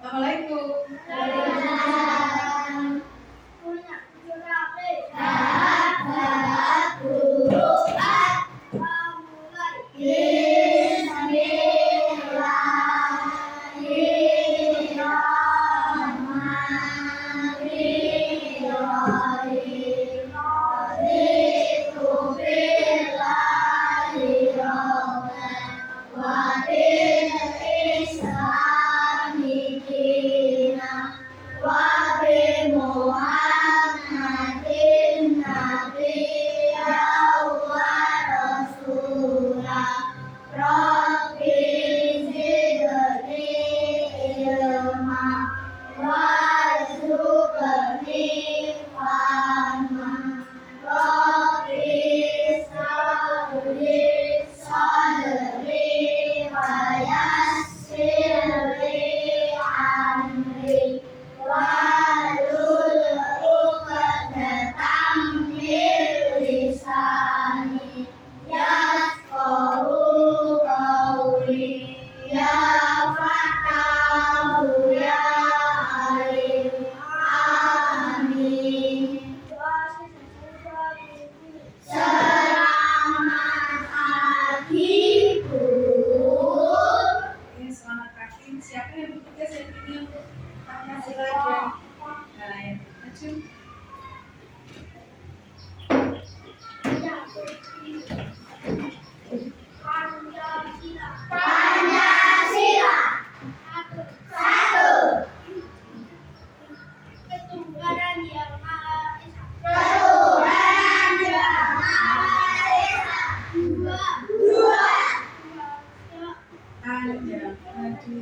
Assalamualaikum. Siapa yang bertugas hari ini untuk Pancasila? Nah, yang maju. Pancasila. Satu. Ketuhanan yang Maha Esa. Ketuhanan yang Maha Esa. Dua. Panjang, maju.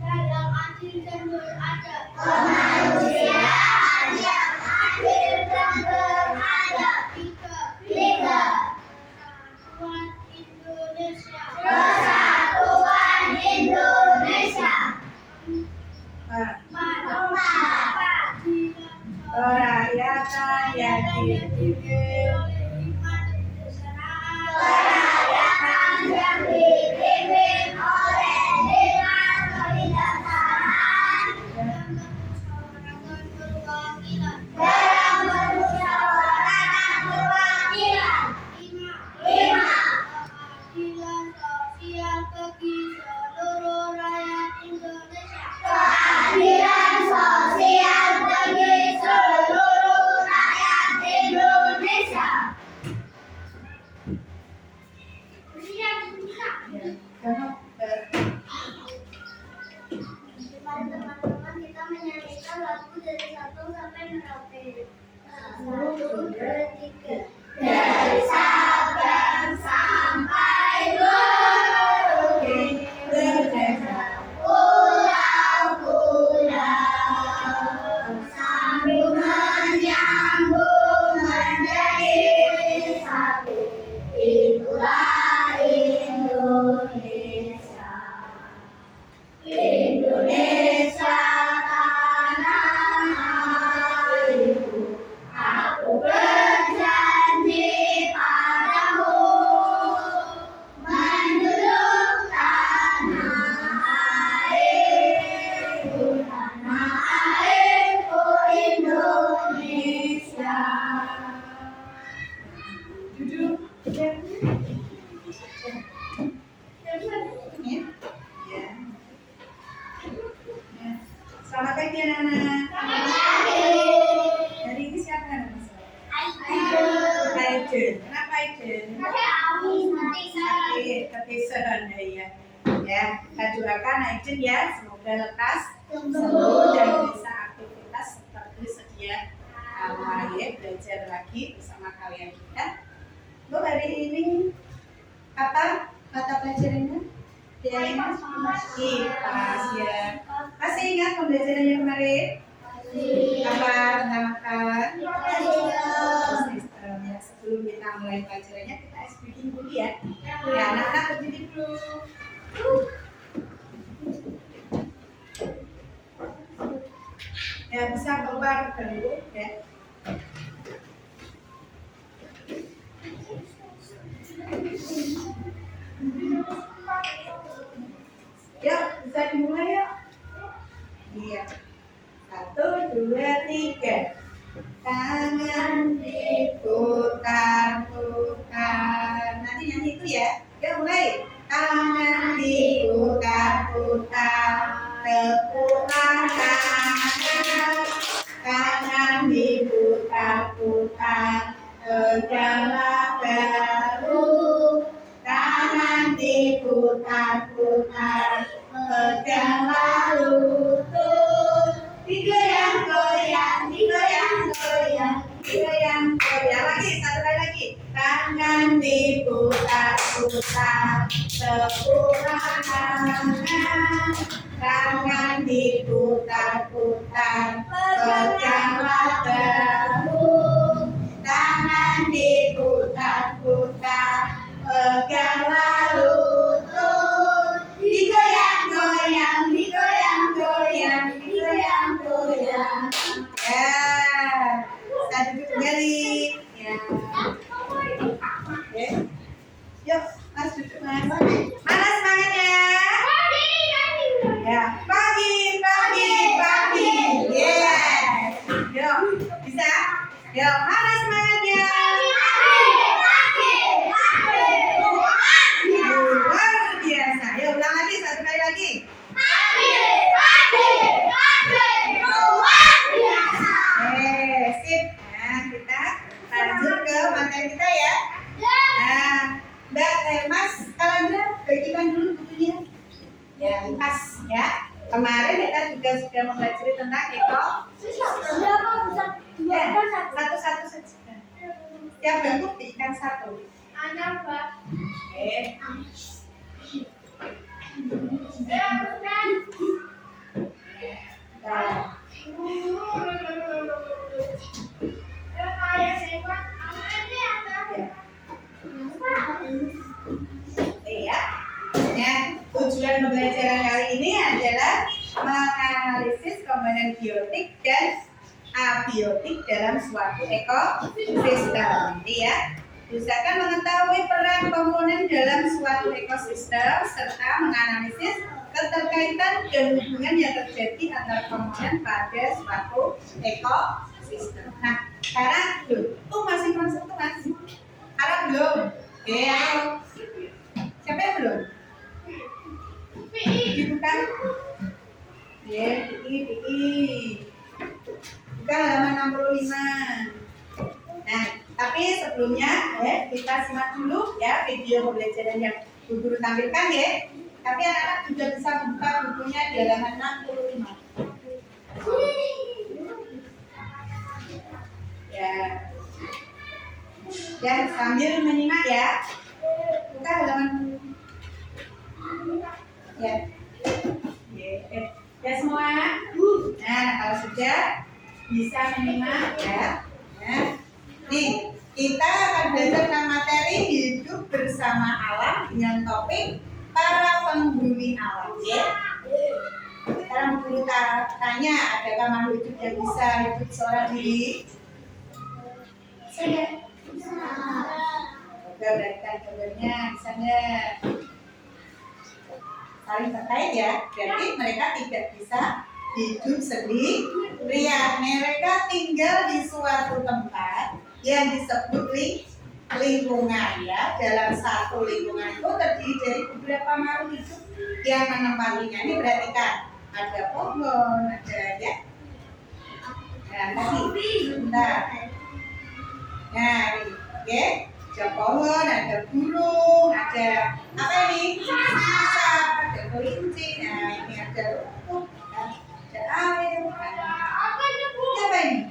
Yang adil dan beradab. Kemanusiaan yang adil dan beradab. Tiga. Persatuan Indonesia. Persatuan Indonesia. Empat. Kerakyatan yang dipimpin oleh hikmat dan kebesaran. Kerakyatan yang dipimpin oleh hikmat kebijaksanaan dalam bermusyawaratan perwakilan. Lima. Keadilan sosial bagi seluruh rakyat Indonesia. Keadilan sosial bagi seluruh rakyat Indonesia. Teman-teman, kita menyanyikan lagu dari 1 sampai Merauke. 1, 2, 3. Dari Sabang sampai Merauke, pulau-pulau sambil menyambung menjadi satu. Itulah Indonesia. Indonesia tanah airku, aku berjanji padamu menjunjung tanah airku Indonesia. duduk. Ya. Selamat pagi anak-anak. Hari ini siapa yang Aiden. Kenapa Aiden? Sakit, ketisan ya. Ya, kita doakan Aiden ya, semoga lekas sembuh dan bisa aktivitas seperti sedia kala ya, belajar lagi bersama kalian kita. Untuk hari ini kata pelajarannya? Kipas ya. Masih ingat pembelajarannya kemarin? Apa tentang makan? Sistem ya. Sebelum kita mulai pelajarannya kita speaking dulu ya. Ya, anak-anak berdiri dulu. Ya, bisa keluar dulu ya. Ya, bisa dimulai ya. Iya. 1, 2, 3. Tangan diputar-putar. Nanti nyanyi itu ya. Yuk mulai. Tangan diputar-putar, tepuklah tangan. Tangan diputar-putar, tegaklah terus. Tangan diputar-putar, tegaklah lutut. Digoyang-goyang, digoyang-goyang, digoyang-goyang. Lagi, satu kali lagi. Tangan diputar-putar, tepuklah tangan. Tangan diputar-putar, tegaklah terus. Tangan diputar-putar, tegaklah lutut. Digoyang-goyang, digoyang-goyang, digoyang-goyang. Ya, kita duduk kembali. Ya. Oke. Yuk, Mas duduk Mas. Mana semangatnya? Ya, pagi, pagi, pagi. Yeah. Yuk, bisa? Yuk, mana semangatnya? Luar biasa. Yuk, ulang lagi, satu kali lagi. Sip. Nah, kita lanjut ke materi kita ya. Nah, Mas, kalian bagikan dulu bukunya. Ya, pas ya. Kemarin kita juga sudah mempelajari tentang satu-satu saja. Tiap bentuk diikan satu. Oke. Iya. Ya, tujuan pembelajaran kali ini adalah menganalisis komponen biotik dan abiotik dalam suatu ekosistem. Ya, usahakan mengetahui peran komponen dalam suatu ekosistem serta menganalisis keterkaitan dan hubungan yang terjadi antara komponen pada suatu ekosistem. Nah, sekarang masih konsep tuh Mas. Harap belum? Ya. Siapa yang belum? Dibuka. Ya, buka halaman 65. Nah, tapi sebelumnya ya kita simak dulu ya video pembelajaran yang Bu Guru tampilkan ya. Tapi anak-anak juga bisa membuka bukunya di halaman 65. Ya. Dan sambil menyimak ya. Buka halaman. Ya. Ya semua. Nah, kalau sudah bisa menyimak ya. Nah, nih kita akan belajar tentang materi hidup bersama alam dengan topik para penghuni alam. Ya. Sekarang guru tanya, adakah makhluk hidup yang bisa hidup seorang diri? Bisa. Gambarkan gambarnya, bisa nggak? Saling terkait ya, berarti mereka tidak bisa hidup sendirian. Mereka tinggal di suatu tempat yang disebut lingkungan ya. Dalam satu lingkungan itu terdiri dari beberapa makhluk hidup yang menempatinya. Ini berarti kan ada pohon, ada ya. Nah, tadi bentar. Nah, oke. Ada pohon, ada burung, ada apa ini? Ada kelinci, nah ini ada rumput, ada air. Apa ini?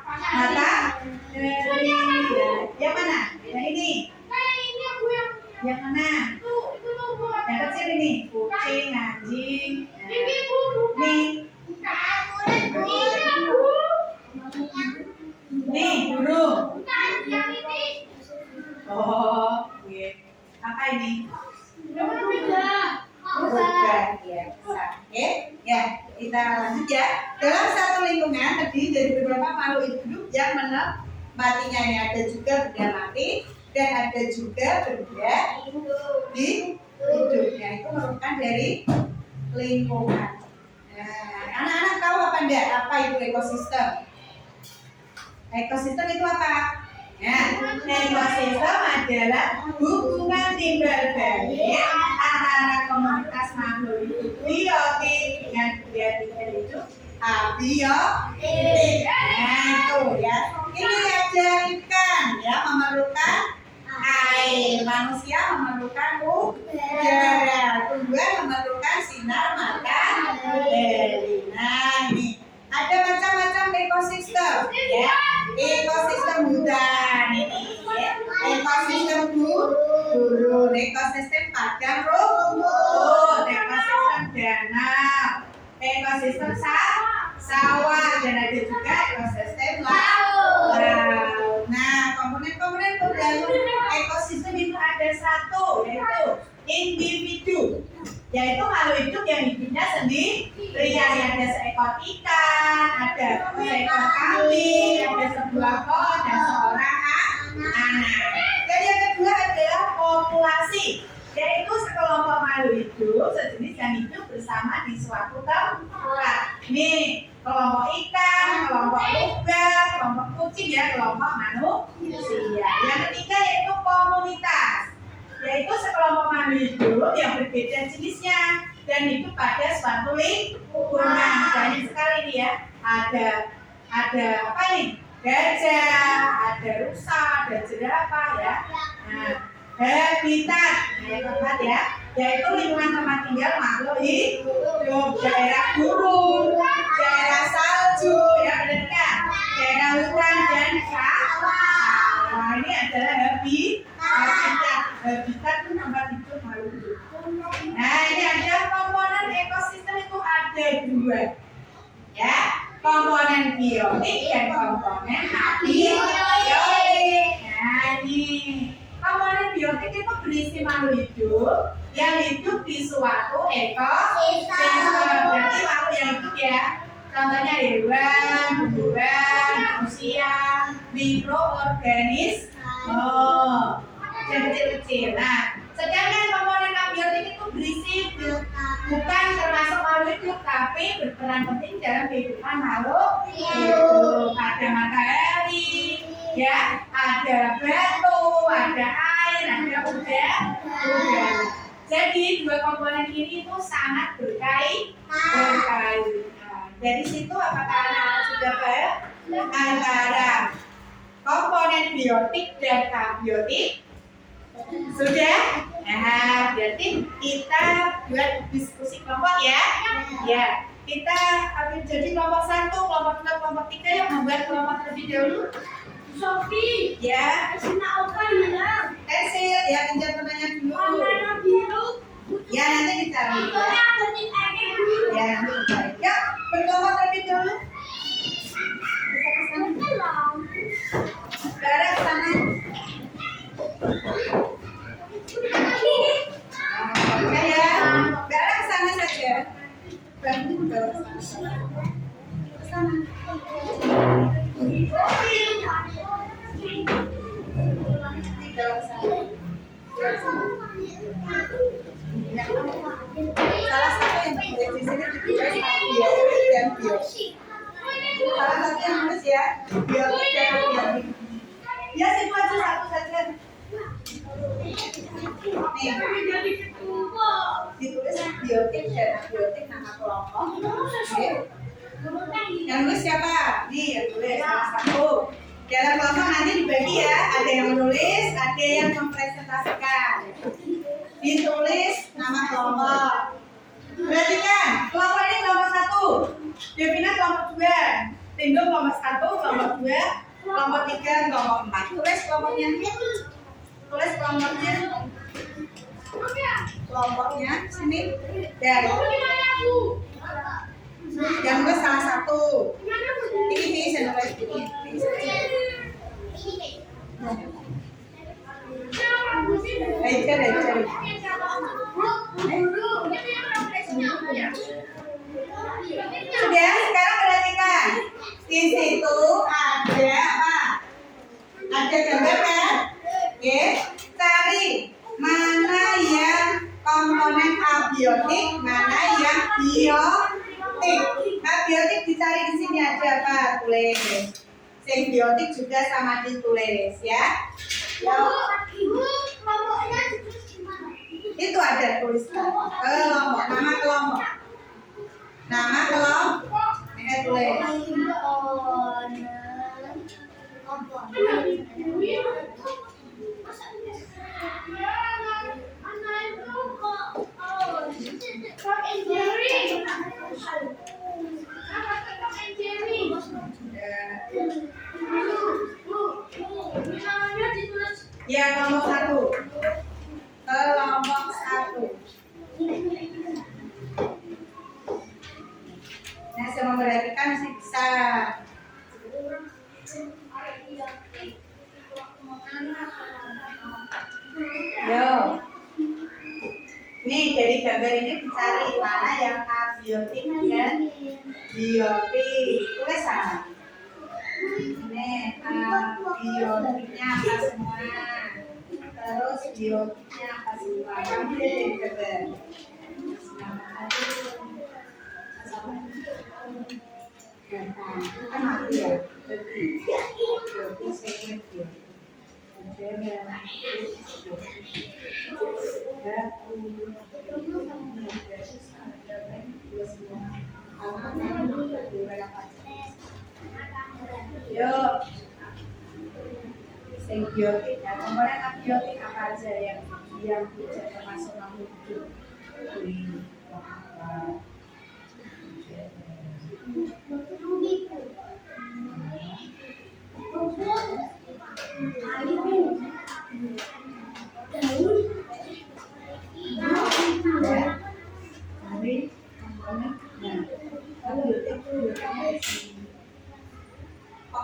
Mata dari yang mana? Yang ini. Yang mana? Yang kecil ini. Kucing, anjing. Nih, burung. Oh, iya. Apa ini? Bukan, ya. Oke, ya. Kita lanjut ya. Dalam satu lingkungan terdiri dari beberapa makhluk hidup yang menempatinya. Ini ada juga benda mati dan ada juga benda hidup. Yang itu merupakan dari lingkungan. Nah, Anak-anak tahu apa enggak apa itu ekosistem? Ekosistem itu apa? Ya, ekosistem adalah hubungan timbal balik antara komunitas makhluk hidup biotik dengan kegiatan hidup abiotik. Nah itu ya. Ini ada ikan ya memerlukan air, manusia memerlukan udara, tumbuhan memerlukan sinar matahari. Nah ini ada macam-macam ekosistem ya. Ekosistem hutan ini ya. Ekosistem gurun, ekosistem padang rumput, ekosistem danau, ekosistem sawah, dan ada juga ekosistem laut. Nah, komponen-komponen pendahulu ekosistem itu ada satu, yaitu individu, yaitu makhluk hidup yang hidupnya sendiri. Ada seekor ikan, ada seekor kambing, ada sebuah pohon dan seorang anak. Dan yang kedua adalah populasi, yaitu sekelompok makhluk hidup sejenis yang hidup bersama di suatu tempat. Nih, kelompok ikan, kelompok rubah, kelompok kucing ya, kelompok manusia. Yang ketiga yaitu komunitas, yaitu sekelompok makhluk hidup yang berbeda jenisnya dan hidup pada suatu lingkungan. Banyak sekali nih ya. Ada apa nih? Gajah, ada rusa, ada jerapah ya. Nah, habitat, tempat ya, yaitu lingkungan tempat tinggal makhluk hidup. Daerah gurun, daerah salju, ya benar kan? Daerah hutan dan sawah. Nah, ini adalah habitat. Habitat itu tempat hidup makhluk hidup. Nah, ini ada komponen ekosistem itu ada dua, ya, komponen biotik dan komponen abiotik. Nah, ini komponen biotik itu berisi makhluk hidup yang hidup di suatu ekosistem. Berarti makhluk yang hidup ya, contohnya hewan, tumbuhan, manusia, mikroorganisme, yang kecil-kecil. Nah, sedangkan komponen abiotik itu berisi bukan termasuk makhluk hidup, tapi berperan penting dalam kehidupan makhluk hidup. Ada matahari, ya, ada batu, ada air, ada udara. Jadi dua komponen ini itu sangat berkaitan. Dari situ apakah anak sudah paham antara komponen biotik dan abiotik? Sudah? Nah, berarti kita buat diskusi kelompok ya. Ya, kita akan jadi kelompok 1, kelompok 2, kelompok 3 yang membuat kelompok terlebih dahulu. Sofi, Ya, Sina Oka bilang, Esil ya, pinjam temannya dulu. warna biru. Ya, nanti dicari ya. Fotonya ketik aja dulu. Ya, nanti dicari. Ya, berkelompok terlebih dahulu. Bisa ke sana. Gara ke sana. Oke ya, Gara ke sana saja. Bantu bawa ke sana. Ke sana. Bawa ke sana. Salah satu yang tulis di sini ditulis biotik dan biotik. Salah satu yang tulis ya, biotik dan biotik. Ya, situ aja satu saja. Nih, ditulis biotik dan abiotik nama kelompok. Oke. Yang tulis siapa? Nih, yang tulis salah satu. Dalam kelompok nanti dibagi ya, ada yang menulis, ada yang mempresentasikan. Ditulis nama kelompok. Perhatikan, kelompok ini kelompok 1, Devina kelompok 2, Tindo kelompok 1, kelompok 2, kelompok 3, kelompok 4. Tulis kelompoknya. Tulis kelompoknya. Kelompoknya sini. Dan yang tulis salah satu. Ini bisa nulis ini. Sudah, sekarang perhatikan. Di situ ada apa? Ada gambar kan? Oke, cari mana yang komponen abiotik, mana yang biotik. biotik dicari di sini aja Pak, tulis. Simbiotik juga sama ditulis ya. Itu ada tulisan. Kelompok, nama kelompok. Nama kelompok. Ini tulis. Ya, kelompok 1. Kelompok 1. Nah, saya memperhatikan masih bisa. Yo. Nih, dari gambar ini dicari mana yang abiotik dan biotik. Tulis sama. Nih, abiotiknya apa semua? Terus biotiknya apa semua? Kamu lihat gambar. Kan mati ya. Biotik sekret. Yuk, simbiotik ya. Komponen abiotik apa aja yang tidak termasuk makhluk hidup?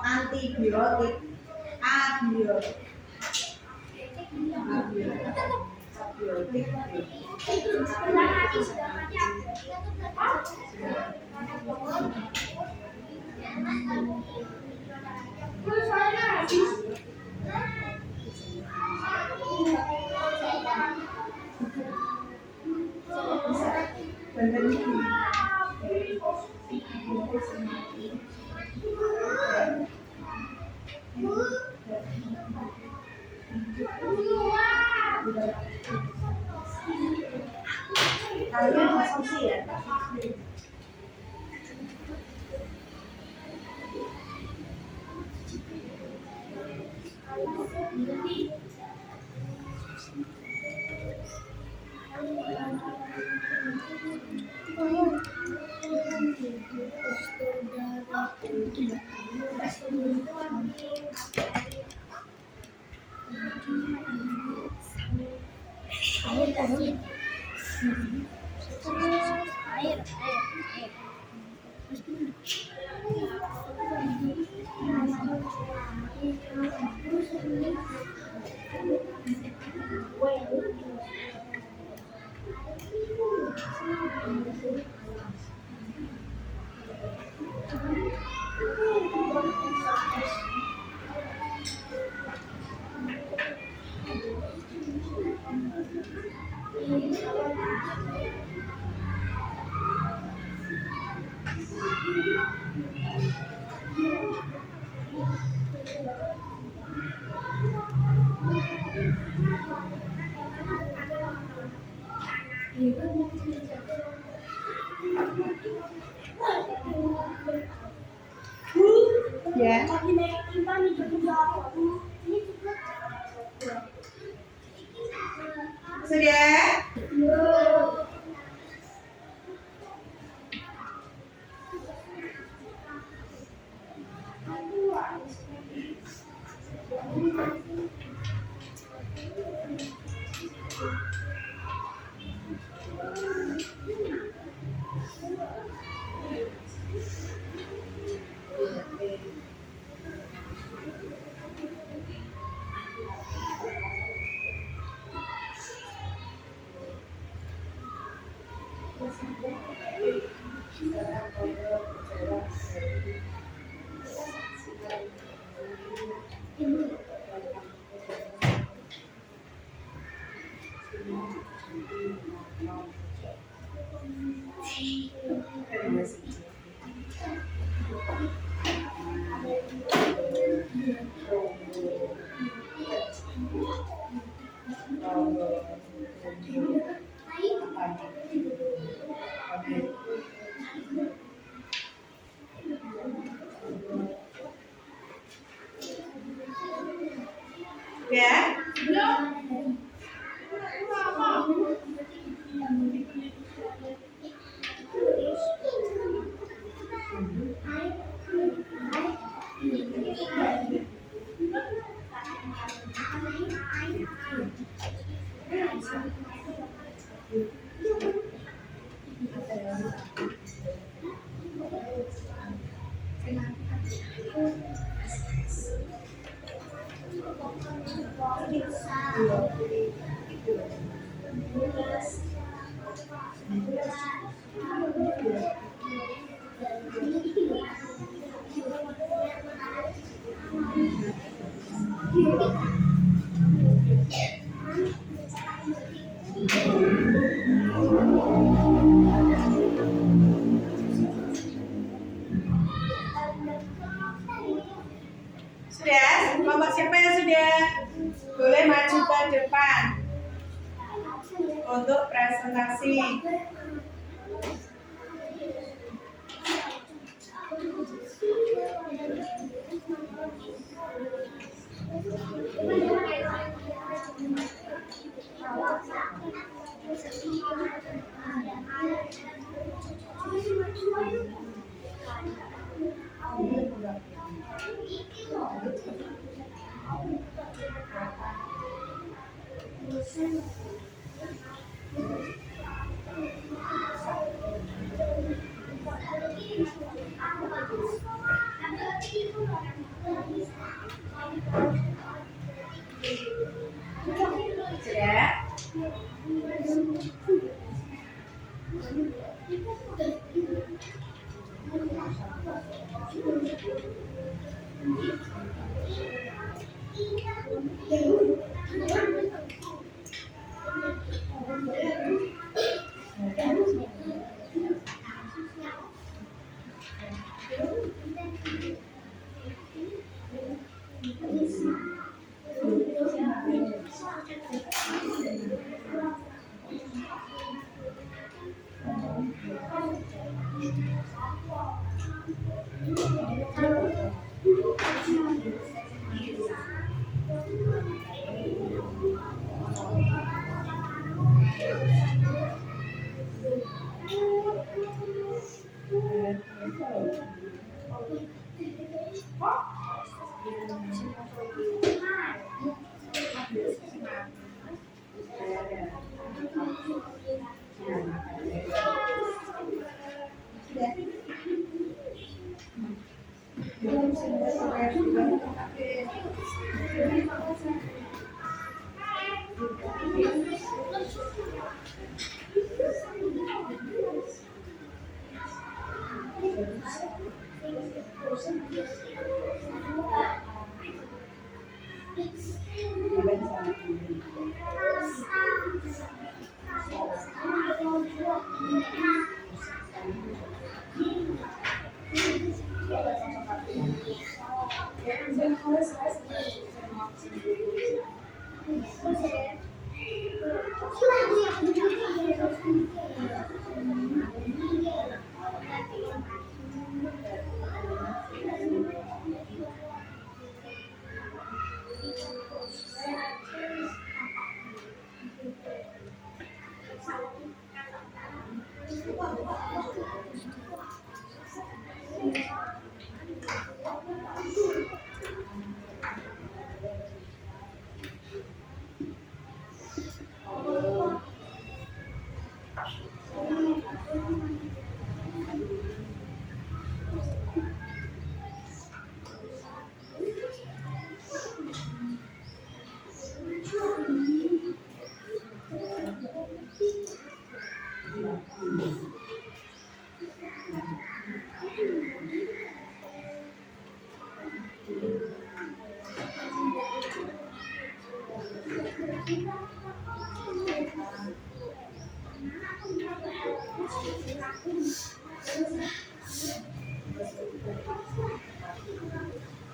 Antibiotik, abiotik, abiotik. Kalian konsumsi ya? Ya. Sudah? Sudah? Kelompok siapa yang sudah? Boleh maju ke depan untuk presentasi. Sudah?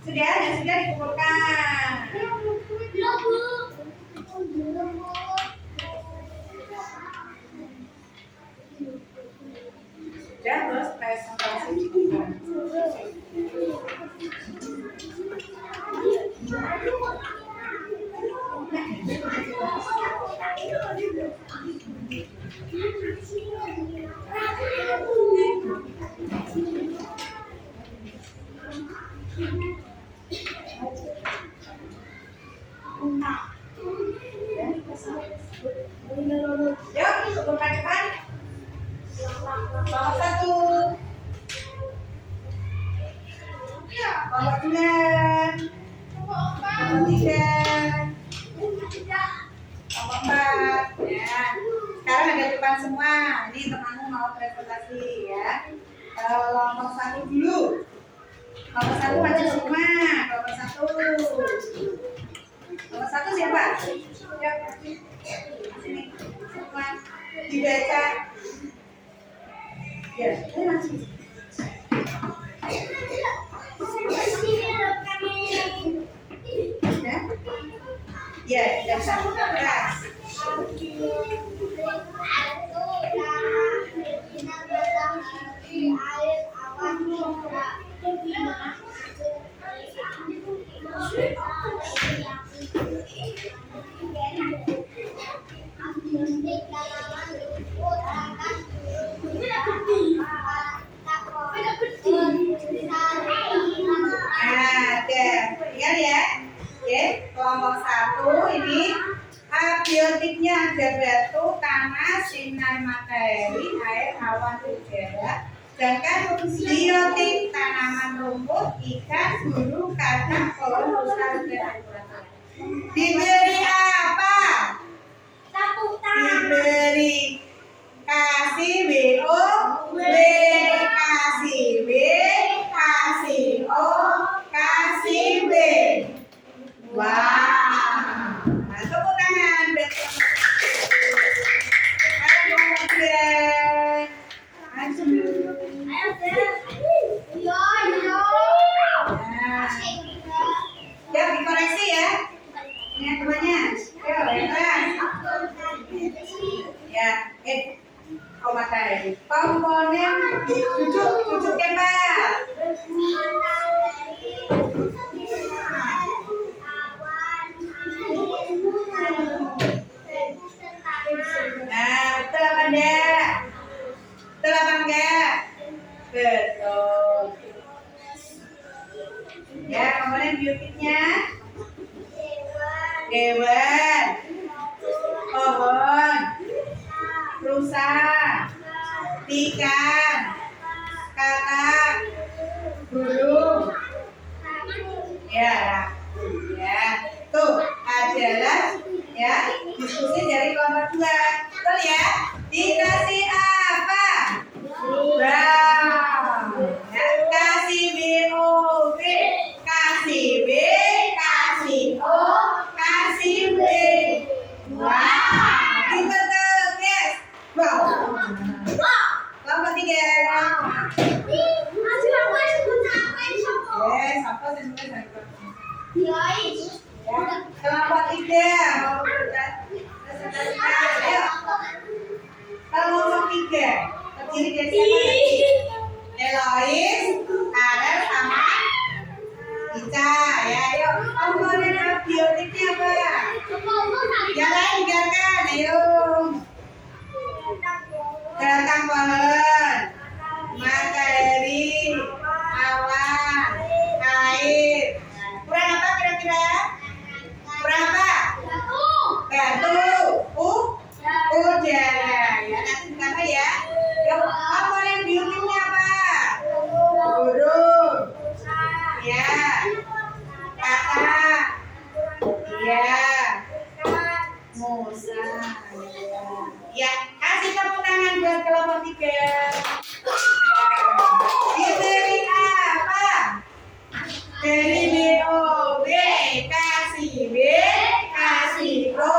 Sudah, dan sudah dikumpulkan. Sudah, terus presentasi dikumpulkan. Yuk, buka depan. Nomor 1. Kelompok 2, kelompok 3, kelompok 4 ya. Sekarang ada depan semua. Ini temanmu mau presentasi ya. Kelompok 1 dulu. Kelompok 1 maju semua. Kelompok 1. Kelompok 1 siapa? Yuk. Sini. Semua dibaca. Ya, ini masih. Ya, dasar keras. Ingat ya. Oke, kelompok 1 ini abiotiknya ada batu, tanah, sinar matahari, air, awan, udara. Sedangkan biotik tanaman, rumput, ikan, burung, kacang, pohon, rusa, dan diberi apa? Diberi kasih BO, B kasih B kasih O kasih B. Wah, nah, tepuk tangan. Ayo kemudian, ya dikoreksi ya. Ini temannya. Ayo, ya, matahari. Komponen duduk kembali. Nah, betul apa enggak? Betul apa enggak? Betul. Ya, komponen biotiknya hewan, pohon, rusa, ikan, katak, burung. Ya, tuh adalah ya diskusi dari kelompok 2. Betul ya? Dikasih apa? Ya, kasih BOB, kasih B, kasih O, kasih B. Wah, betul guys. Wow. Kelompok 3. Sampai semuanya kelompok 3. Ayo. Kelompok 3 terdiri dari siapa tadi? Elois, Karel, sama Ica. Ya, ayo. Komponen abiotiknya apa? Yang lain dengarkan. Ayo. Batang pohon, matahari, awan, air. Kurang apa kira-kira? Kurang apa? Batu, udara. Ya, nanti apa ya? Komponen biotiknya apa? Burung. Ya. Katak. Ya. Musa. Ya, kasih tepuk tangan buat kelompok 3. Diberi apa? Dari BOB, kasih B, kasih O,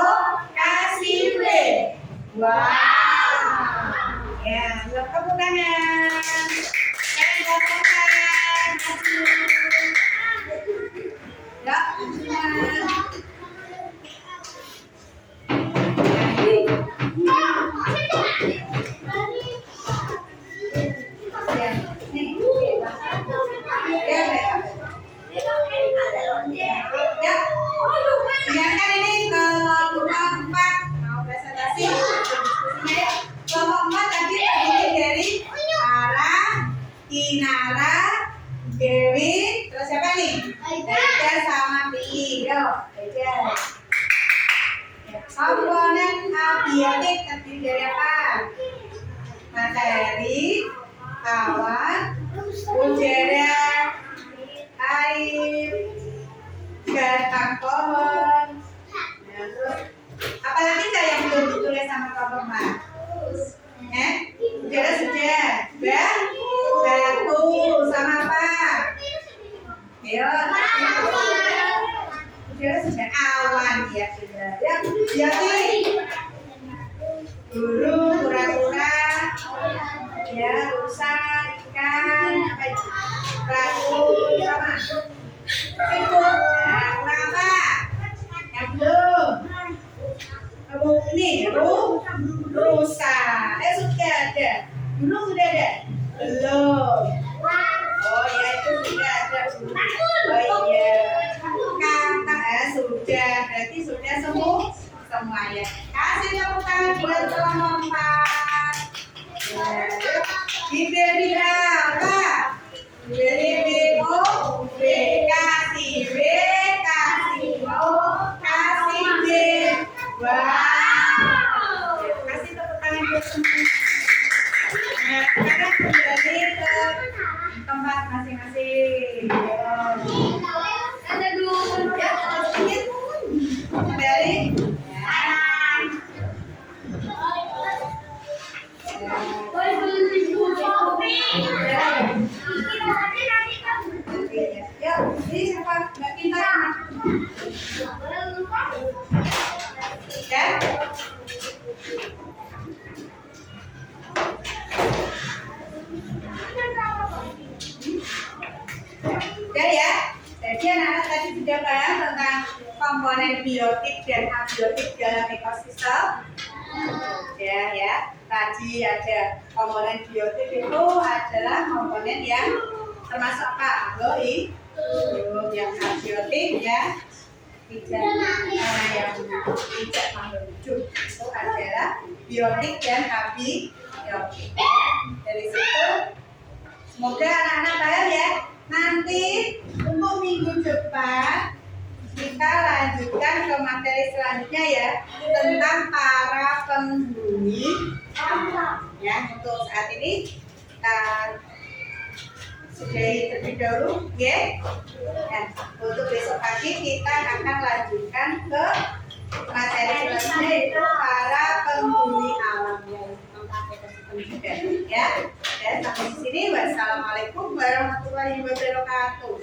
kasih B. Wow. Ya, tepuk tangan. Tepuk tangan. Ya, biarkan ini kelompok 4 mau presentasi diskusinya ya. Kelompok 4 tadi terdiri dari Ara, Kinara, Dewi, terus siapa nih? Aida sama Pi. Yo, Aida. Komponen abiotik terdiri dari apa? Matahari, awan, udara, air. tentang pohon. Nah, terus apalagi yang belum ditulis sama kelompok Mak? Sudah. Batu sama apa? Ya, sudah awan ya sudah. Ya, guru, kura-kura, ya rusa, ikan, apa itu? Perahu, sama. Itu, nah, apa? Yang belum. Ini rusa. Sudah ada. Dulu sudah ada? Belum. Oh ya itu sudah ada. Oh iya. Kata sudah. Berarti sudah semua ya. Kasih tepuk tangan buat kelompok 4. Diberi apa? Diberi B-O B. Kasih B. Kasih O. Kasih B. Wow. Kasih tepuk tangan buat semua. Nah, sekarang kembali ke tempat masing-masing. Ada dulu ya, sedikit kembali. Ya, ini siapa? Mbak Pinta. Ya. Udah ya. Jadi anak-anak tadi sudah paham tentang komponen biotik dan abiotik dalam ekosistem. Ya. Tadi ada komponen biotik itu adalah komponen yang termasuk apa? Loi. Yang abiotik ya. Tidak yang tidak makhluk hidup itu adalah biotik dan abiotik. Dari situ semoga anak-anak paham ya. Nanti untuk minggu depan kita lanjutkan ke materi selanjutnya ya tentang para penghuni alam. Ya, untuk saat ini kita sudahi terlebih dahulu, ya. Untuk besok pagi kita akan lanjutkan ke materi selanjutnya yaitu para penghuni alam yang tentang ekosistem juga, ya. Dan sampai di sini wassalamualaikum warahmatullahi wabarakatuh.